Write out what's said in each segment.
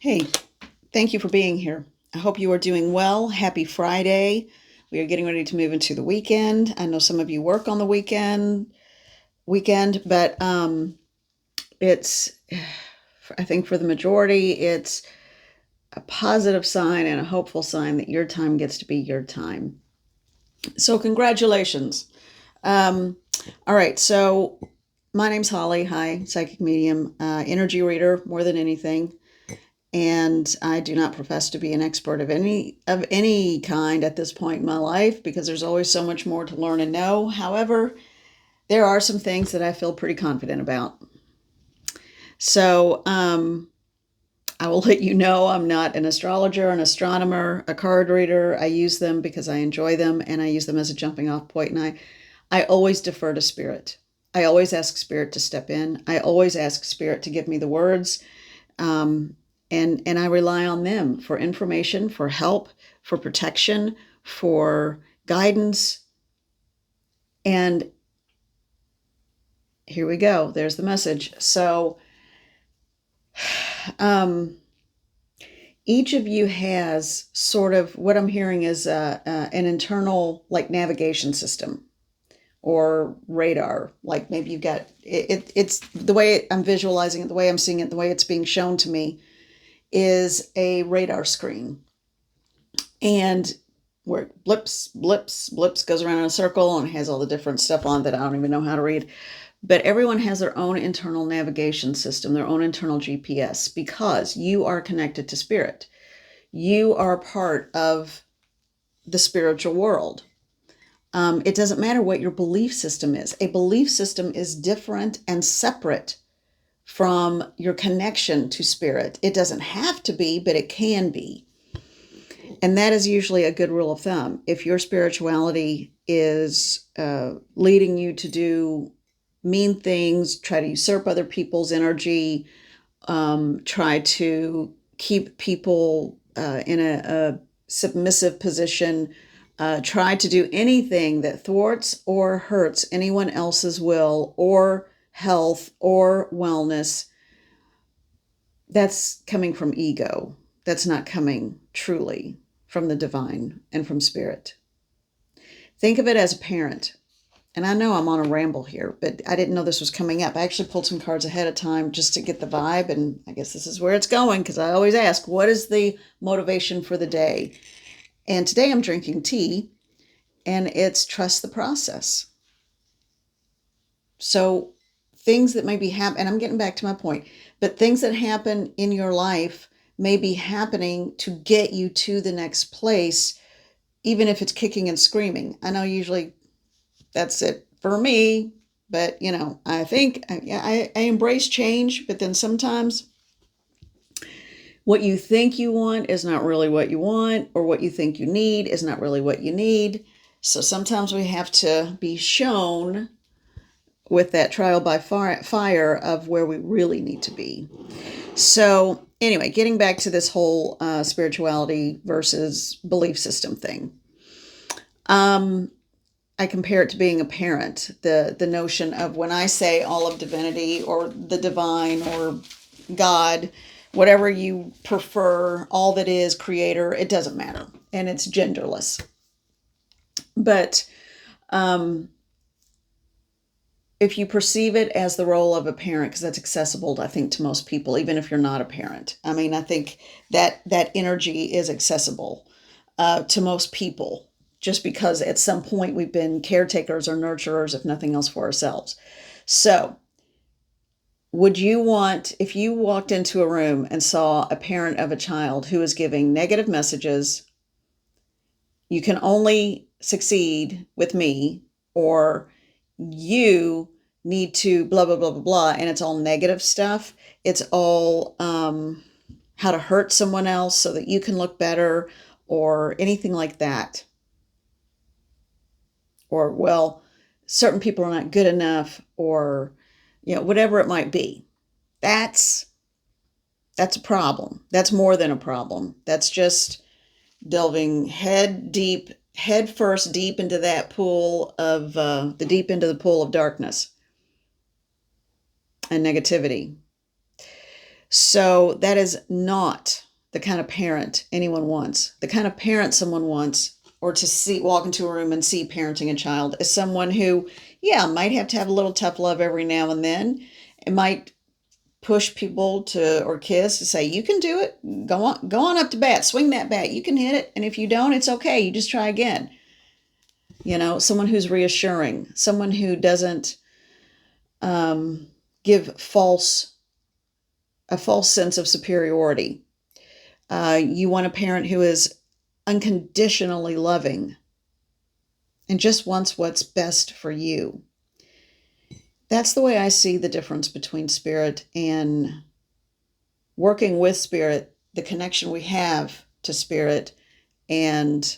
Hey, thank you for being here. I hope you are doing well. Happy Friday. We are getting ready to move into the weekend. I know some of you work on the weekend, but it's I think for the majority it's a positive sign and a hopeful sign that your time gets to be your time. So congratulations. Um, all right, so my name's Holly. Hi, psychic medium, energy reader more than anything. And I do not profess to be an expert of any kind at this point in my life because there's always so much more to learn and know. However, there are some things that I feel pretty confident about. So I will let you know I'm not an astrologer, an astronomer, a card reader. I use them because I enjoy them and I use them as a jumping off point. And I always defer to spirit. I always ask spirit to step in. I always ask spirit to give me the words. Um, and I rely on them for information, for help, for protection, for guidance. And here we go. There's the message. So, um, each of you has sort of what I'm hearing is an internal like navigation system or radar. Like maybe you've got it's the way I'm visualizing it, the way I'm seeing it, the way it's being shown to me is a radar screen. And where it blips, blips, blips goes around in a circle and has all the different stuff on that I don't even know how to read. But everyone has their own internal navigation system, their own internal GPS, because you are connected to spirit. You are part of the spiritual world. It doesn't matter what your belief system is. A belief system is different and separate from your connection to spirit. It doesn't have to be, but it can be. And that is usually a good rule of thumb. If your spirituality is leading you to do mean things, try to usurp other people's energy, try to keep people in a submissive position, try to do anything that thwarts or hurts anyone else's will or health or wellness, that's coming from ego. That's not coming truly from the divine and from spirit. Think of it as a parent. And I know I'm on a ramble here, but I didn't know this was coming up. I actually pulled some cards ahead of time just to get the vibe, and I guess this is where it's going because I always ask, what is the motivation for the day? And today I'm drinking tea, and it's trust the process. So things that may be happening, and I'm getting back to my point, but things that happen in your life may be happening to get you to the next place, even if it's kicking and screaming. I know usually that's it for me, but I think I embrace change, but then sometimes what you think you want is not really what you want, or what you think you need is not really what you need. So sometimes we have to be shown with that trial by fire of where we really need to be. So anyway, getting back to this whole spirituality versus belief system thing. I compare it to being a parent. The notion of when I say all of divinity or the divine or God, whatever you prefer, all that is creator, it doesn't matter. And it's genderless. But if you perceive it as the role of a parent, because that's accessible, I think, to most people, even if you're not a parent. I mean, I think that energy is accessible to most people, just because at some point we've been caretakers or nurturers, if nothing else, for ourselves. So would you want, if you walked into a room and saw a parent of a child who is giving negative messages, you can only succeed with me, or you need to blah, blah, blah, blah, blah, and it's all negative stuff. It's all how to hurt someone else so that you can look better or anything like that. Or, well, certain people are not good enough, or, whatever it might be. That's a problem. That's more than a problem. That's just delving head first deep into that pool of the deep into the pool of darkness and negativity. So that is not the kind of parent anyone wants. The kind of parent someone wants, or to see walk into a room and see parenting a child, is someone who, yeah, might have to have a little tough love every now and then. It might push people to, or kids to say, you can do it. Go on up to bat, swing that bat. You can hit it. And if you don't, it's okay. You just try again. Someone who's reassuring, someone who doesn't give a false sense of superiority. You want a parent who is unconditionally loving and just wants what's best for you. That's the way I see the difference between spirit and working with spirit, the connection we have to spirit, and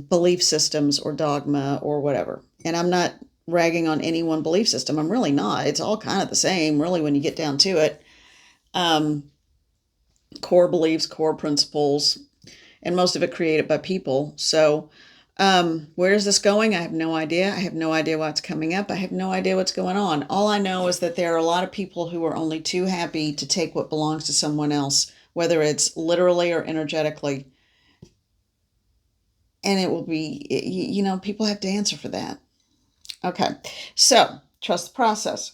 belief systems or dogma or whatever. And I'm not ragging on any one belief system. I'm really not. It's all kind of the same, really, when you get down to it. Core beliefs, core principles, and most of it created by people. So where is this going? I have no idea. I have no idea what's coming up. I have no idea what's going on. All I know is that there are a lot of people who are only too happy to take what belongs to someone else, whether it's literally or energetically. And it will be, people have to answer for that. Okay, so trust the process.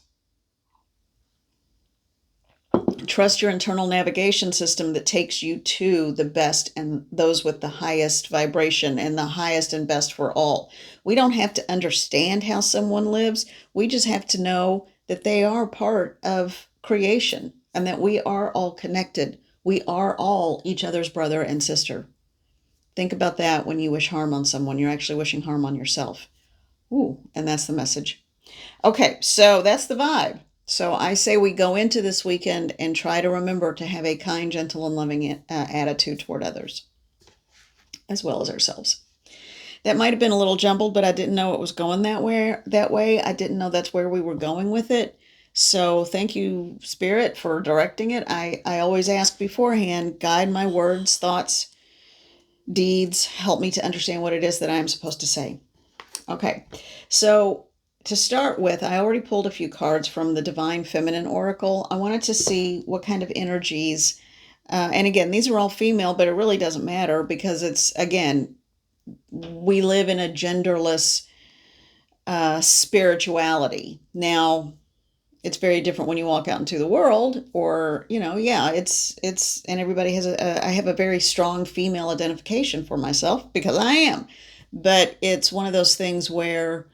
Trust your internal navigation system that takes you to the best and those with the highest vibration and the highest and best for all. We don't have to understand how someone lives. We just have to know that they are part of creation and that we are all connected. We are all each other's brother and sister. Think about that when you wish harm on someone. You're actually wishing harm on yourself. Ooh, and that's the message. Okay, so that's the vibe. So I say we go into this weekend and try to remember to have a kind, gentle, and loving attitude toward others, as well as ourselves. That might have been a little jumbled, but I didn't know it was going that way. I didn't know that's where we were going with it. So thank you, Spirit, for directing it. I always ask beforehand, guide my words, thoughts, deeds, help me to understand what it is that I'm supposed to say. Okay, so to start with, I already pulled a few cards from the Divine Feminine Oracle. I wanted to see what kind of energies, and again, these are all female, but it really doesn't matter because it's, again, we live in a genderless spirituality. Now, it's very different when you walk out into the world, or, it's, and everybody has I have a very strong female identification for myself because I am, but it's one of those things where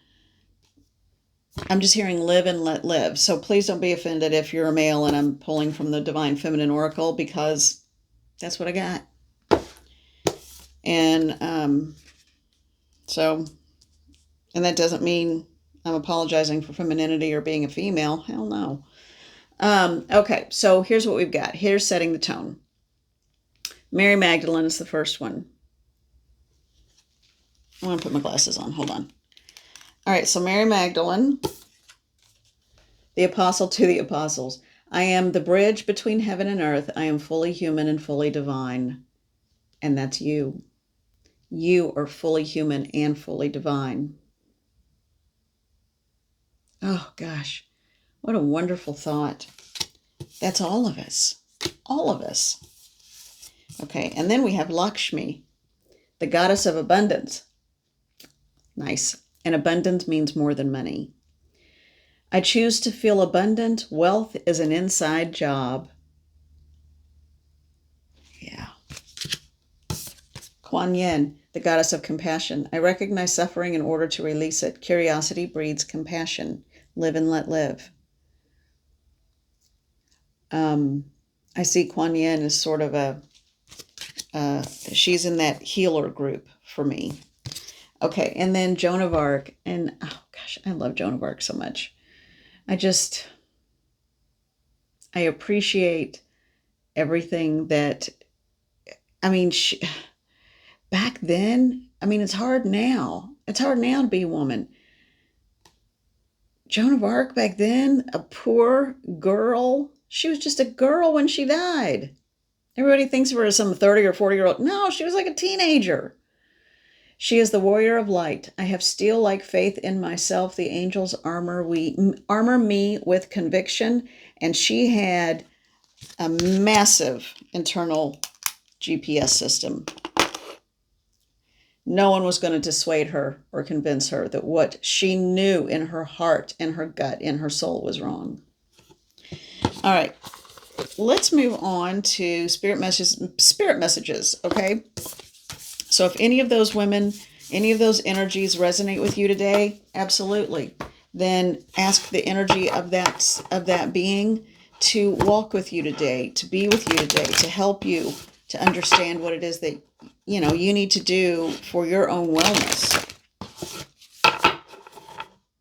I'm just hearing live and let live. So please don't be offended if you're a male and I'm pulling from the Divine Feminine Oracle, because that's what I got. And and that doesn't mean I'm apologizing for femininity or being a female. Hell no. Okay, so here's what we've got. Here's setting the tone. Mary Magdalene is the first one. I want to put my glasses on. Hold on. All right, so Mary Magdalene, the apostle to the apostles. I am the bridge between heaven and earth. I am fully human and fully divine. And that's you. You are fully human and fully divine. Oh, gosh. What a wonderful thought. That's all of us. All of us. Okay, and then we have Lakshmi, the goddess of abundance. Nice. And abundance means more than money. I choose to feel abundant. Wealth is an inside job. Yeah. Kuan Yin, the goddess of compassion. I recognize suffering in order to release it. Curiosity breeds compassion. Live and let live. I see Kuan Yin as sort of she's in that healer group for me. Okay, and then Joan of Arc. And, oh gosh, I love Joan of Arc so much. I appreciate everything that, back then, it's hard now. It's hard now to be a woman. Joan of Arc back then, a poor girl. She was just a girl when she died. Everybody thinks of her as some 30 or 40-year-old. No, she was like a teenager. She is the warrior of light. I have steel-like faith in myself. The angels armor me with conviction. And she had a massive internal GPS system. No one was going to dissuade her or convince her that what she knew in her heart, in her gut, in her soul was wrong. All right, let's move on to spirit messages, okay? So if any of those women, any of those energies resonate with you today, absolutely. Then ask the energy of that being to walk with you today, to be with you today, to help you to understand what it is that you need to do for your own wellness.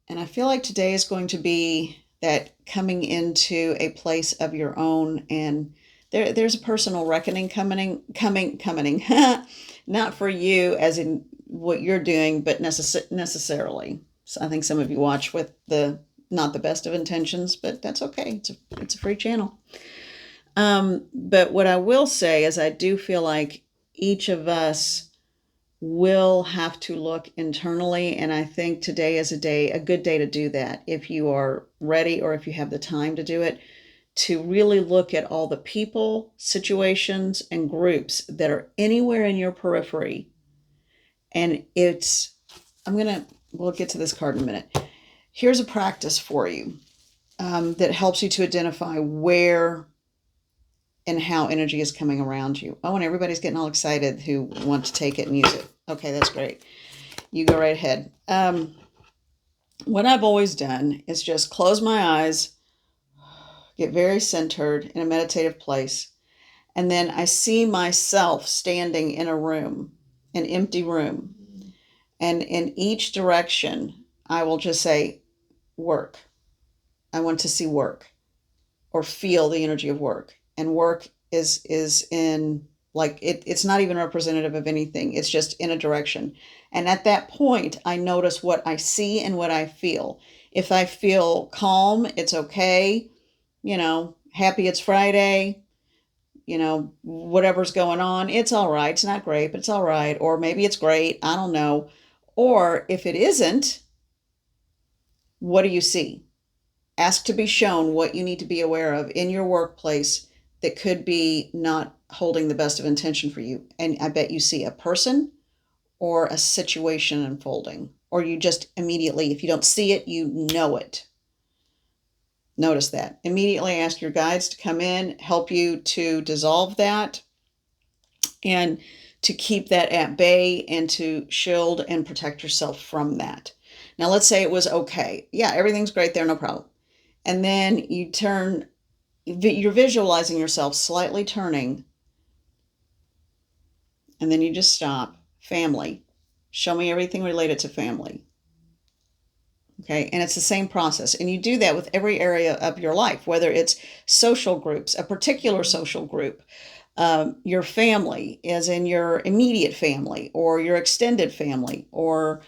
And I feel like today is going to be that coming into a place of your own, and there's a personal reckoning coming, not for you as in what you're doing, but necessarily. So I think some of you watch with not the best of intentions, but that's okay. It's a free channel. But what I will say is I do feel like each of us will have to look internally, and I think today is a good day to do that if you are ready or if you have the time to do it, to really look at all the people, situations, and groups that are anywhere in your periphery. And we'll get to this card in a minute. Here's a practice for you that helps you to identify where and how energy is coming around you. Oh, and everybody's getting all excited who want to take it and use it. Okay, that's great. You go right ahead. What I've always done is just close my eyes, get very centered in a meditative place, and then I see myself standing in a room, an empty room. And in each direction, I will just say, work. I want to see work or feel the energy of work. And work is in like it's not even representative of anything. It's just in a direction. And at that point, I notice what I see and what I feel. If I feel calm, it's okay. Happy it's Friday. Whatever's going on, it's all right. It's not great, but it's all right. Or maybe it's great. I don't know. Or if it isn't, what do you see? Ask to be shown what you need to be aware of in your workplace that could be not holding the best of intention for you. And I bet you see a person or a situation unfolding, or you just immediately, if you don't see it, you know it. Notice that. Immediately ask your guides to come in, help you to dissolve that and to keep that at bay and to shield and protect yourself from that. Now, let's say it was okay. Yeah, everything's great there, no problem. And then you're visualizing yourself slightly turning, and then you just stop. Family. Show me everything related to family. Okay, and it's the same process. And you do that with every area of your life, whether it's social groups, a particular social group, your family, as in your immediate family, or your extended family, or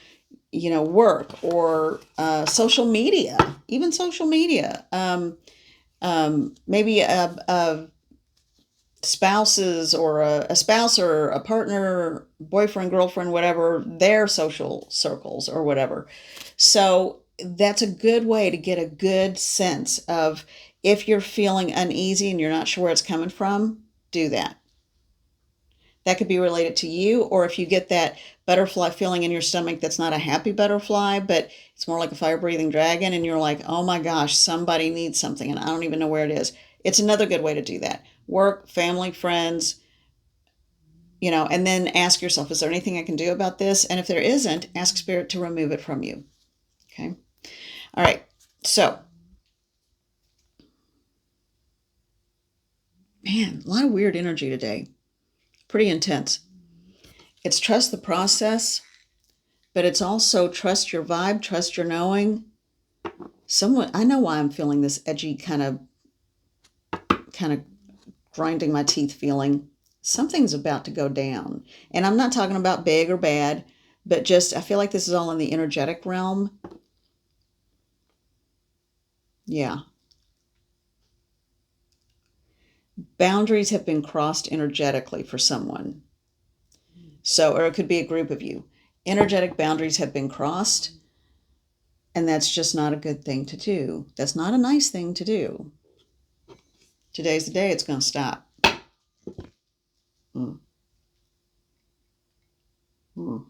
work, or social media, even social media. Maybe a spouses or a spouse or a partner, boyfriend, girlfriend, whatever, their social circles or whatever. So that's a good way to get a good sense of if you're feeling uneasy and you're not sure where it's coming from, do that. That could be related to you, or if you get that butterfly feeling in your stomach that's not a happy butterfly, but it's more like a fire-breathing dragon, and you're like, oh my gosh, somebody needs something, and I don't even know where it is. It's another good way to do that. Work, family, friends, and then ask yourself, is there anything I can do about this? And if there isn't, ask Spirit to remove it from you. Okay? All right. So, man, a lot of weird energy today. Pretty intense. It's trust the process, but it's also trust your vibe, trust your knowing. I know why I'm feeling this edgy kind of grinding my teeth feeling. Something's about to go down. And I'm not talking about big or bad, but just I feel like this is all in the energetic realm. Yeah. Boundaries have been crossed energetically for someone. So, or it could be a group of you. energetic boundaries have been crossed, and that's just not a good thing to do. That's not a nice thing to do. Today's the day it's going to stop. Mm. Mm.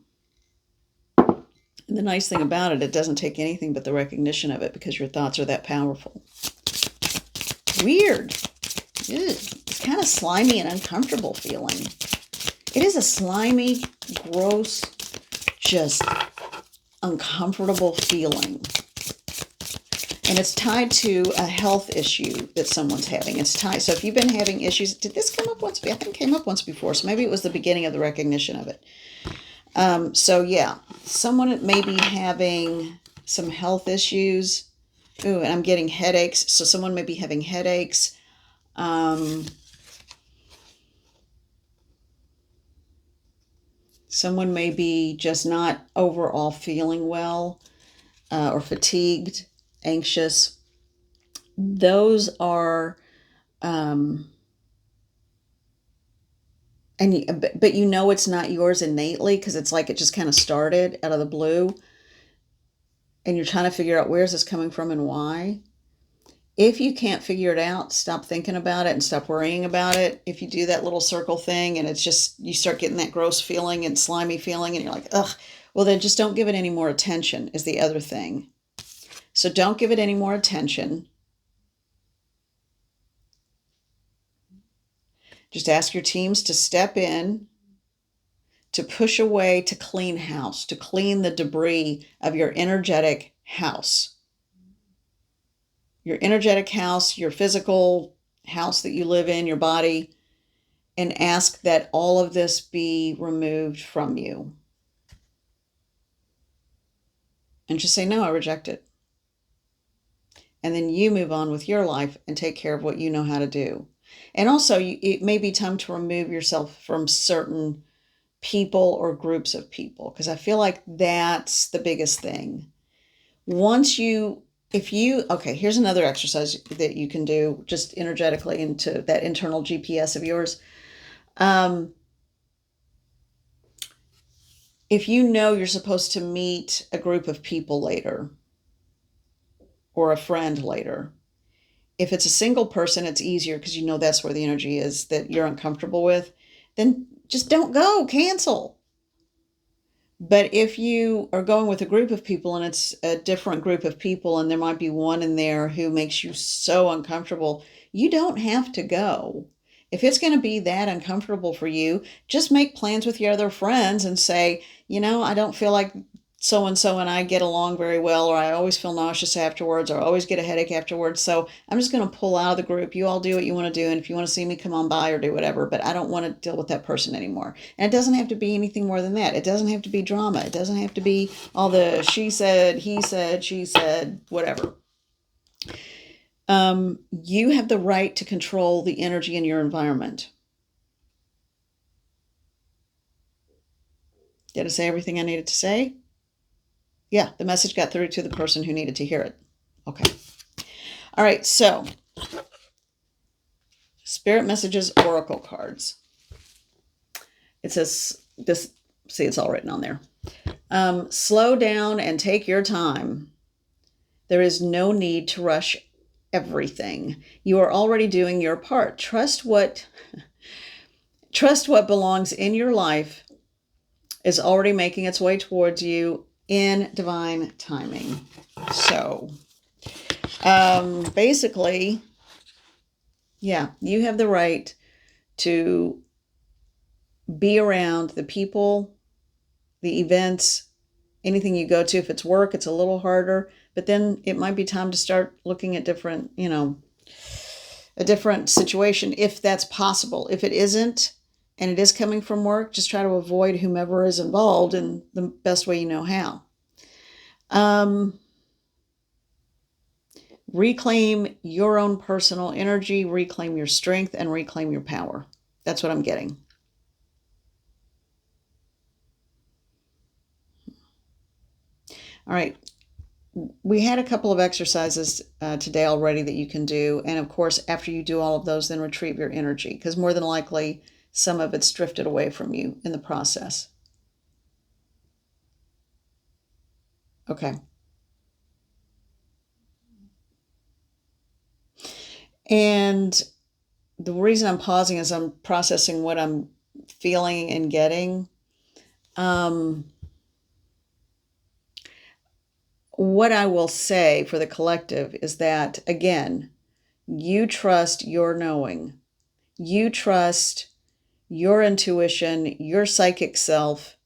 And the nice thing about it, it doesn't take anything but the recognition of it, because your thoughts are that powerful. Weird. Ew. It's kind of slimy and uncomfortable feeling. It is a slimy, gross, just uncomfortable feeling. And it's tied to a health issue that someone's having. It's tied. So if you've been having issues, did this come up once? I think it came up once before. So maybe it was the beginning of the recognition of it. So yeah, someone may be having some health issues. Ooh, and I'm getting headaches. So someone may be having headaches. Someone may be just not overall feeling well, or fatigued, anxious. Those are, but you know it's not yours innately, because it's like it just kind of started out of the blue, and you're trying to figure out where's this coming from and why. If you can't figure it out, stop thinking about it and stop worrying about it. If you do that little circle thing and it's just, you start getting that gross feeling and slimy feeling and you're like, ugh, well then just don't give it any more attention is the other thing. So don't give it any more attention. Just ask your teams to step in, to push away, to clean house, to clean the debris of your energetic house. Your energetic house, your physical house that you live in, your body, and ask that all of this be removed from you. And just say, no, I reject it. And then you move on with your life and take care of what you know how to do. And also, it may be time to remove yourself from certain people or groups of people, because I feel like that's the biggest thing. Okay, here's another exercise that you can do just energetically into that internal GPS of yours. If you know you're supposed to meet a group of people later or a friend later, if it's a single person, it's easier because you know that's where the energy is that you're uncomfortable with. Then just don't go, cancel. But if you are going with a group of people and it's a different group of people and there might be one in there who makes you so uncomfortable, you don't have to go. If it's going to be that uncomfortable for you, just make plans with your other friends and say, I don't feel like so-and-so and I get along very well, or I always feel nauseous afterwards, or I always get a headache afterwards. So I'm just going to pull out of the group. You all do what you want to do. And if you want to see me, come on by or do whatever, but I don't want to deal with that person anymore. And it doesn't have to be anything more than that. It doesn't have to be drama. It doesn't have to be all the she said, he said, she said, whatever. You have the right to control the energy in your environment. Did I say everything I needed to say? Yeah, the message got through to the person who needed to hear it. Okay. All right, so Spirit Messages Oracle cards. It says this, see, it's all written on there. Slow down and take your time. There is no need to rush everything. You are already doing your part. Trust what belongs in your life is already making its way towards you in divine timing. So, basically, yeah, you have the right to be around the people, the events, anything you go to. If it's work, it's a little harder, but then it might be time to start looking at different, a different situation if that's possible. If it isn't, and it is coming from work, just try to avoid whomever is involved in the best way you know how. Reclaim your own personal energy, reclaim your strength, and reclaim your power. That's what I'm getting. All right. We had a couple of exercises today already that you can do. And of course, after you do all of those, then retrieve your energy, because more than likely, some of it's drifted away from you in the process. Okay. And the reason I'm pausing is I'm processing what I'm feeling and getting. What I will say for the collective is that, again, you trust your knowing. You trust your intuition, your psychic self.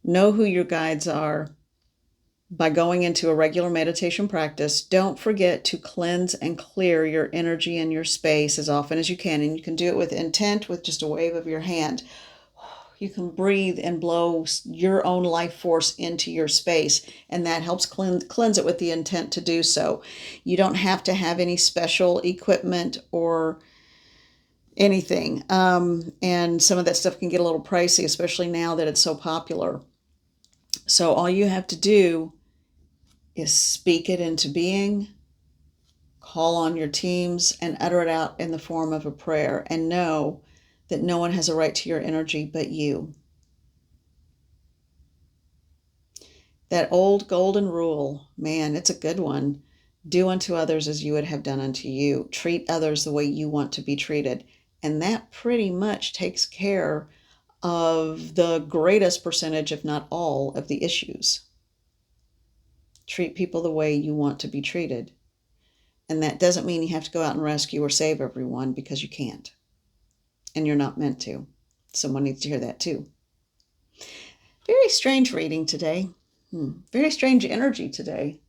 Know who your guides are by going into a regular meditation practice. Don't forget to cleanse and clear your energy and your space as often as you can. And you can do it with intent with just a wave of your hand. You can breathe and blow your own life force into your space, and that helps cleanse it with the intent to do so. You don't have to have any special equipment or anything. And some of that stuff can get a little pricey, especially now that it's so popular. So all you have to do is speak it into being, call on your teams, and utter it out in the form of a prayer, and know that no one has a right to your energy but you. That old golden rule, man, it's a good one. Do unto others as you would have done unto you. Treat others the way you want to be treated. And that pretty much takes care of the greatest percentage, if not all, of the issues. Treat people the way you want to be treated. And that doesn't mean you have to go out and rescue or save everyone, because you can't. And you're not meant to. Someone needs to hear that too. Very strange reading today. Very strange energy today.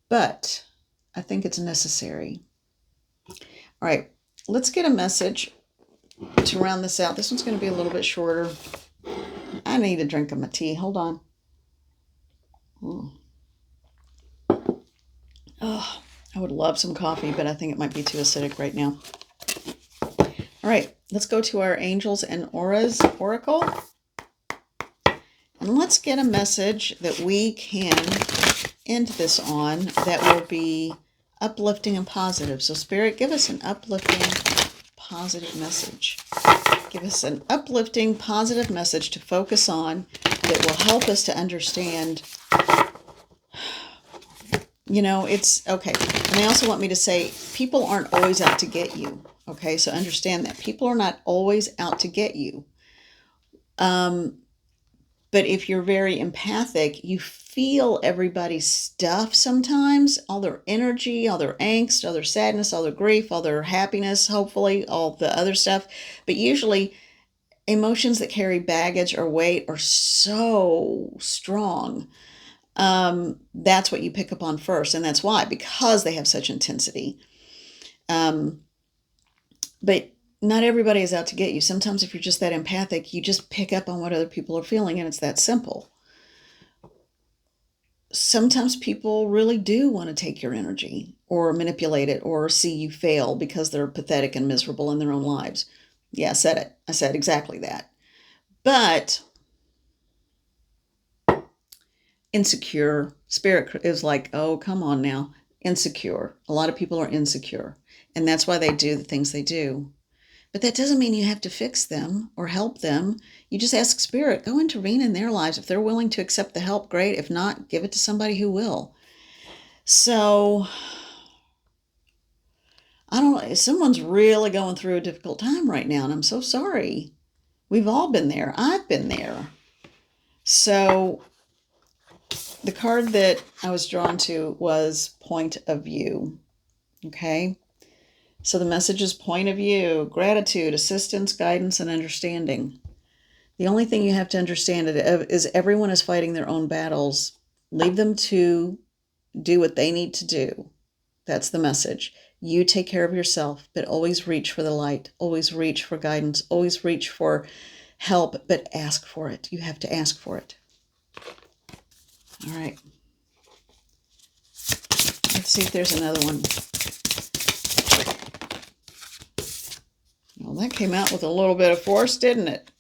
But I think it's necessary. All right, let's get a message to round this out. This one's going to be a little bit shorter. I need a drink of my tea. Hold on. Oh, I would love some coffee, but I think it might be too acidic right now. All right, let's go to our Angels and Auras Oracle. And let's get a message that we can end this on that will be uplifting and positive. So Spirit, give us an uplifting, positive message. Give us an uplifting, positive message to focus on that will help us to understand. It's okay. And they also want me to say, people aren't always out to get you. Okay, so understand that. People are not always out to get you. But if you're very empathic, you feel everybody's stuff sometimes, all their energy, all their angst, all their sadness, all their grief, all their happiness, hopefully, all the other stuff. But usually emotions that carry baggage or weight are so strong. That's what you pick up on first. And that's why, because they have such intensity. But not everybody is out to get you. Sometimes if you're just that empathic, you just pick up on what other people are feeling, and it's that simple. Sometimes people really do want to take your energy or manipulate it or see you fail because they're pathetic and miserable in their own lives. Yeah, I said it. I said exactly that. But insecure. Spirit is like, oh, come on now. Insecure. A lot of people are insecure. And that's why they do the things they do. But that doesn't mean you have to fix them or help them. You just ask Spirit, go intervene in their lives. If they're willing to accept the help, great. If not, give it to somebody who will. So, I don't know. Someone's really going through a difficult time right now, and I'm so sorry. We've all been there. I've been there. So, the card that I was drawn to was point of view. Okay? So the message is point of view, gratitude, assistance, guidance, and understanding. The only thing you have to understand is everyone is fighting their own battles. Leave them to do what they need to do. That's the message. You take care of yourself, but always reach for the light. Always reach for guidance. Always reach for help, but ask for it. You have to ask for it. All right. Let's see if there's another one. Well, that came out with a little bit of force, didn't it?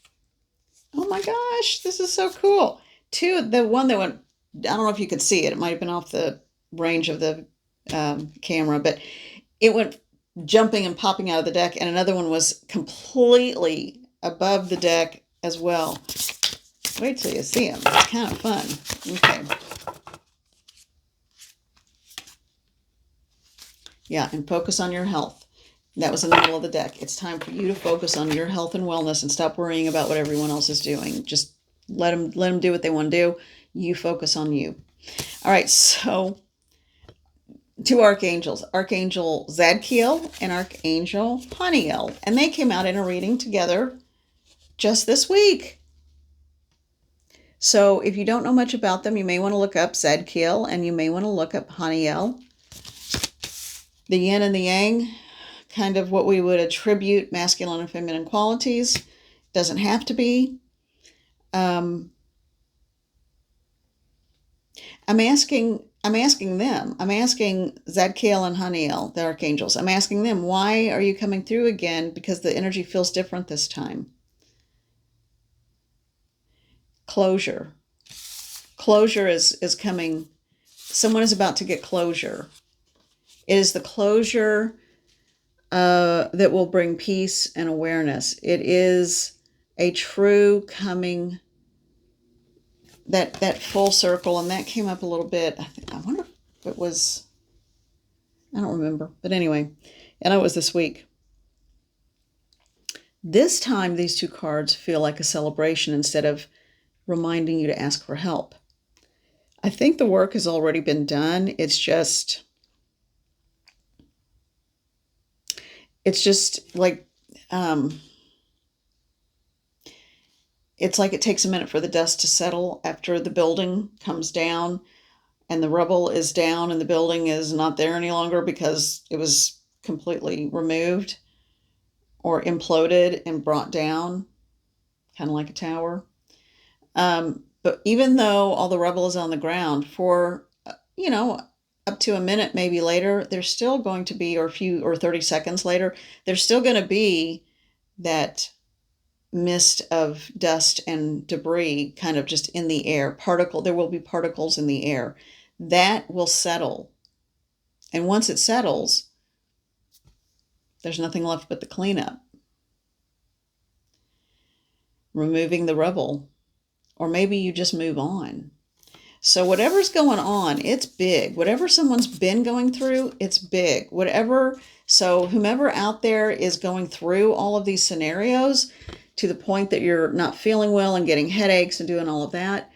Oh my gosh, this is so cool. The one that went, I don't know if you could see it. It might have been off the range of the camera, but it went jumping and popping out of the deck. And another one was completely above the deck as well. Wait till you see them. It's kind of fun. Okay. Yeah, and focus on your health. That was in the middle of the deck. It's time for you to focus on your health and wellness and stop worrying about what everyone else is doing. Just let them do what they want to do. You focus on you. All right, so two archangels, Archangel Zadkiel and Archangel Haniel, and they came out in a reading together just this week. So if you don't know much about them, you may want to look up Zadkiel and you may want to look up Haniel. The yin and the yang, kind of what we would attribute masculine and feminine qualities. Doesn't have to be. I'm asking Zadkiel and Haniel, the archangels, I'm asking them, why are you coming through again? Because the energy feels different this time. Closure. Closure is coming. Someone is about to get closure. It is the closure that will bring peace and awareness. It is a true coming, that full circle, and that came up a little bit. I wonder if it was, I don't remember, but anyway, and it was this week. This time, these two cards feel like a celebration instead of reminding you to ask for help. I think the work has already been done. It's just like, it's like it takes a minute for the dust to settle after the building comes down and the rubble is down and the building is not there any longer because it was completely removed or imploded and brought down, kind of like a tower. But even though all the rubble is on the ground for, up to a minute, maybe later, there's still going to be, or 30 seconds later, there's still going to be that mist of dust and debris kind of just in the air. There will be particles in the air. That will settle. And once it settles, there's nothing left but the cleanup. Removing the rubble. Or maybe you just move on. So whatever's going on, it's big. Whatever someone's been going through, it's big. So whomever out there is going through all of these scenarios to the point that you're not feeling well and getting headaches and doing all of that,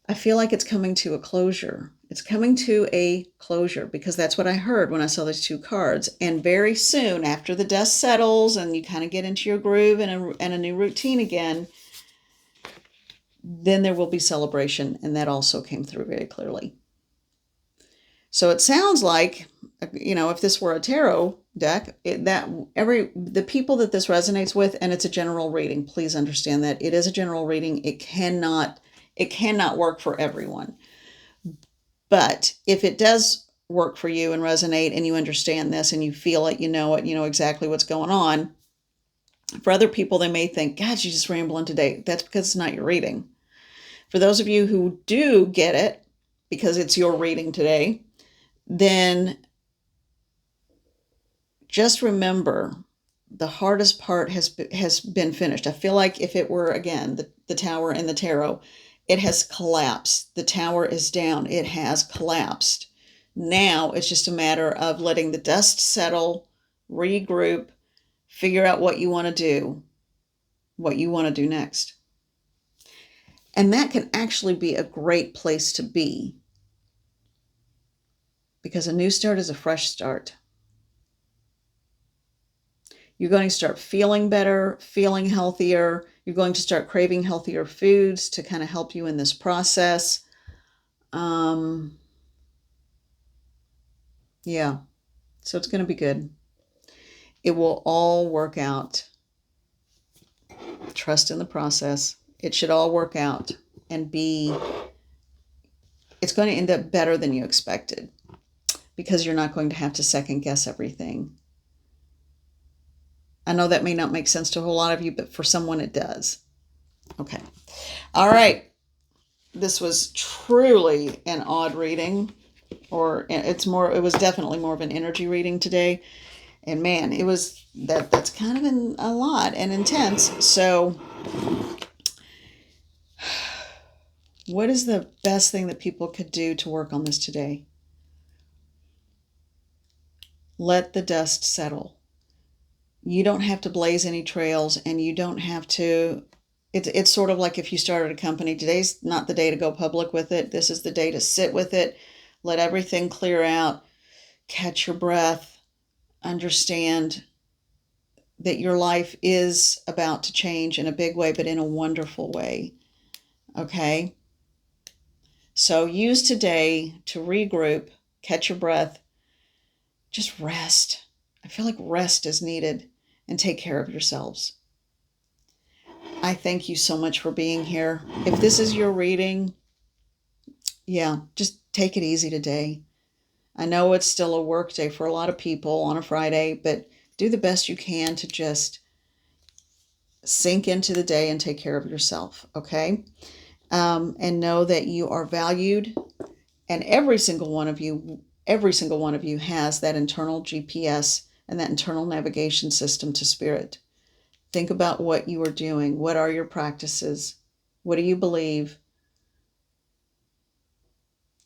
I feel like it's coming to a closure. It's coming to a closure because that's what I heard when I saw these two cards. And very soon, after the dust settles and you kind of get into your groove and a new routine again, then there will be celebration, and that also came through very clearly. So it sounds like, if this were a tarot deck, the people that this resonates with, and it's a general reading, please understand that it is a general reading. It cannot work for everyone. But if it does work for you and resonate, and you understand this, and you feel it, you know exactly what's going on. For other people, they may think, God, she's just rambling today. That's because it's not your reading. For those of you who do get it, because it's your reading today, then just remember the hardest part has been finished. I feel like if it were, again, the tower and the tarot, it has collapsed. The tower is down. It has collapsed. Now it's just a matter of letting the dust settle, regroup, figure out what you want to do next. And that can actually be a great place to be, because a new start is a fresh start. You're going to start feeling better, feeling healthier. You're going to start craving healthier foods to kind of help you in this process. Yeah, so it's going to be good. It will all work out. Trust in the process. It should all work out and it's going to end up better than you expected, because you're not going to have to second guess everything. I know that may not make sense to a whole lot of you, but for someone it does. Okay. All right. This was truly an odd reading, or it was definitely more of an energy reading today. And man, it was that's kind of a lot and intense. So what is the best thing that people could do to work on this today? Let the dust settle. You don't have to blaze any trails, and you don't have to. It's sort of like if you started a company. Today's not the day to go public with it. This is the day to sit with it, let everything clear out, catch your breath, understand that your life is about to change in a big way, but in a wonderful way. Okay? So use today to regroup, catch your breath, just rest. I feel like rest is needed, and take care of yourselves. I thank you so much for being here. If this is your reading, yeah, just take it easy today. I know it's still a work day for a lot of people on a Friday, but do the best you can to just sink into the day and take care of yourself, okay? And know that you are valued, and every single one of you has that internal GPS and that internal navigation system to spirit. Think about what you are doing. What are your practices? What do you believe?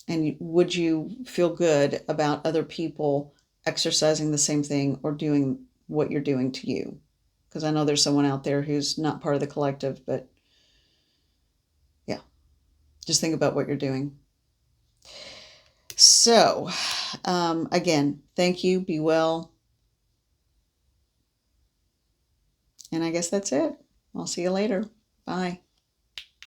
And would you feel good about other people exercising the same thing or doing what you're doing to you? Because I know there's someone out there who's not part of the collective, but yeah, just think about what you're doing. So, again, thank you. Be well. And I guess that's it. I'll see you later. Bye.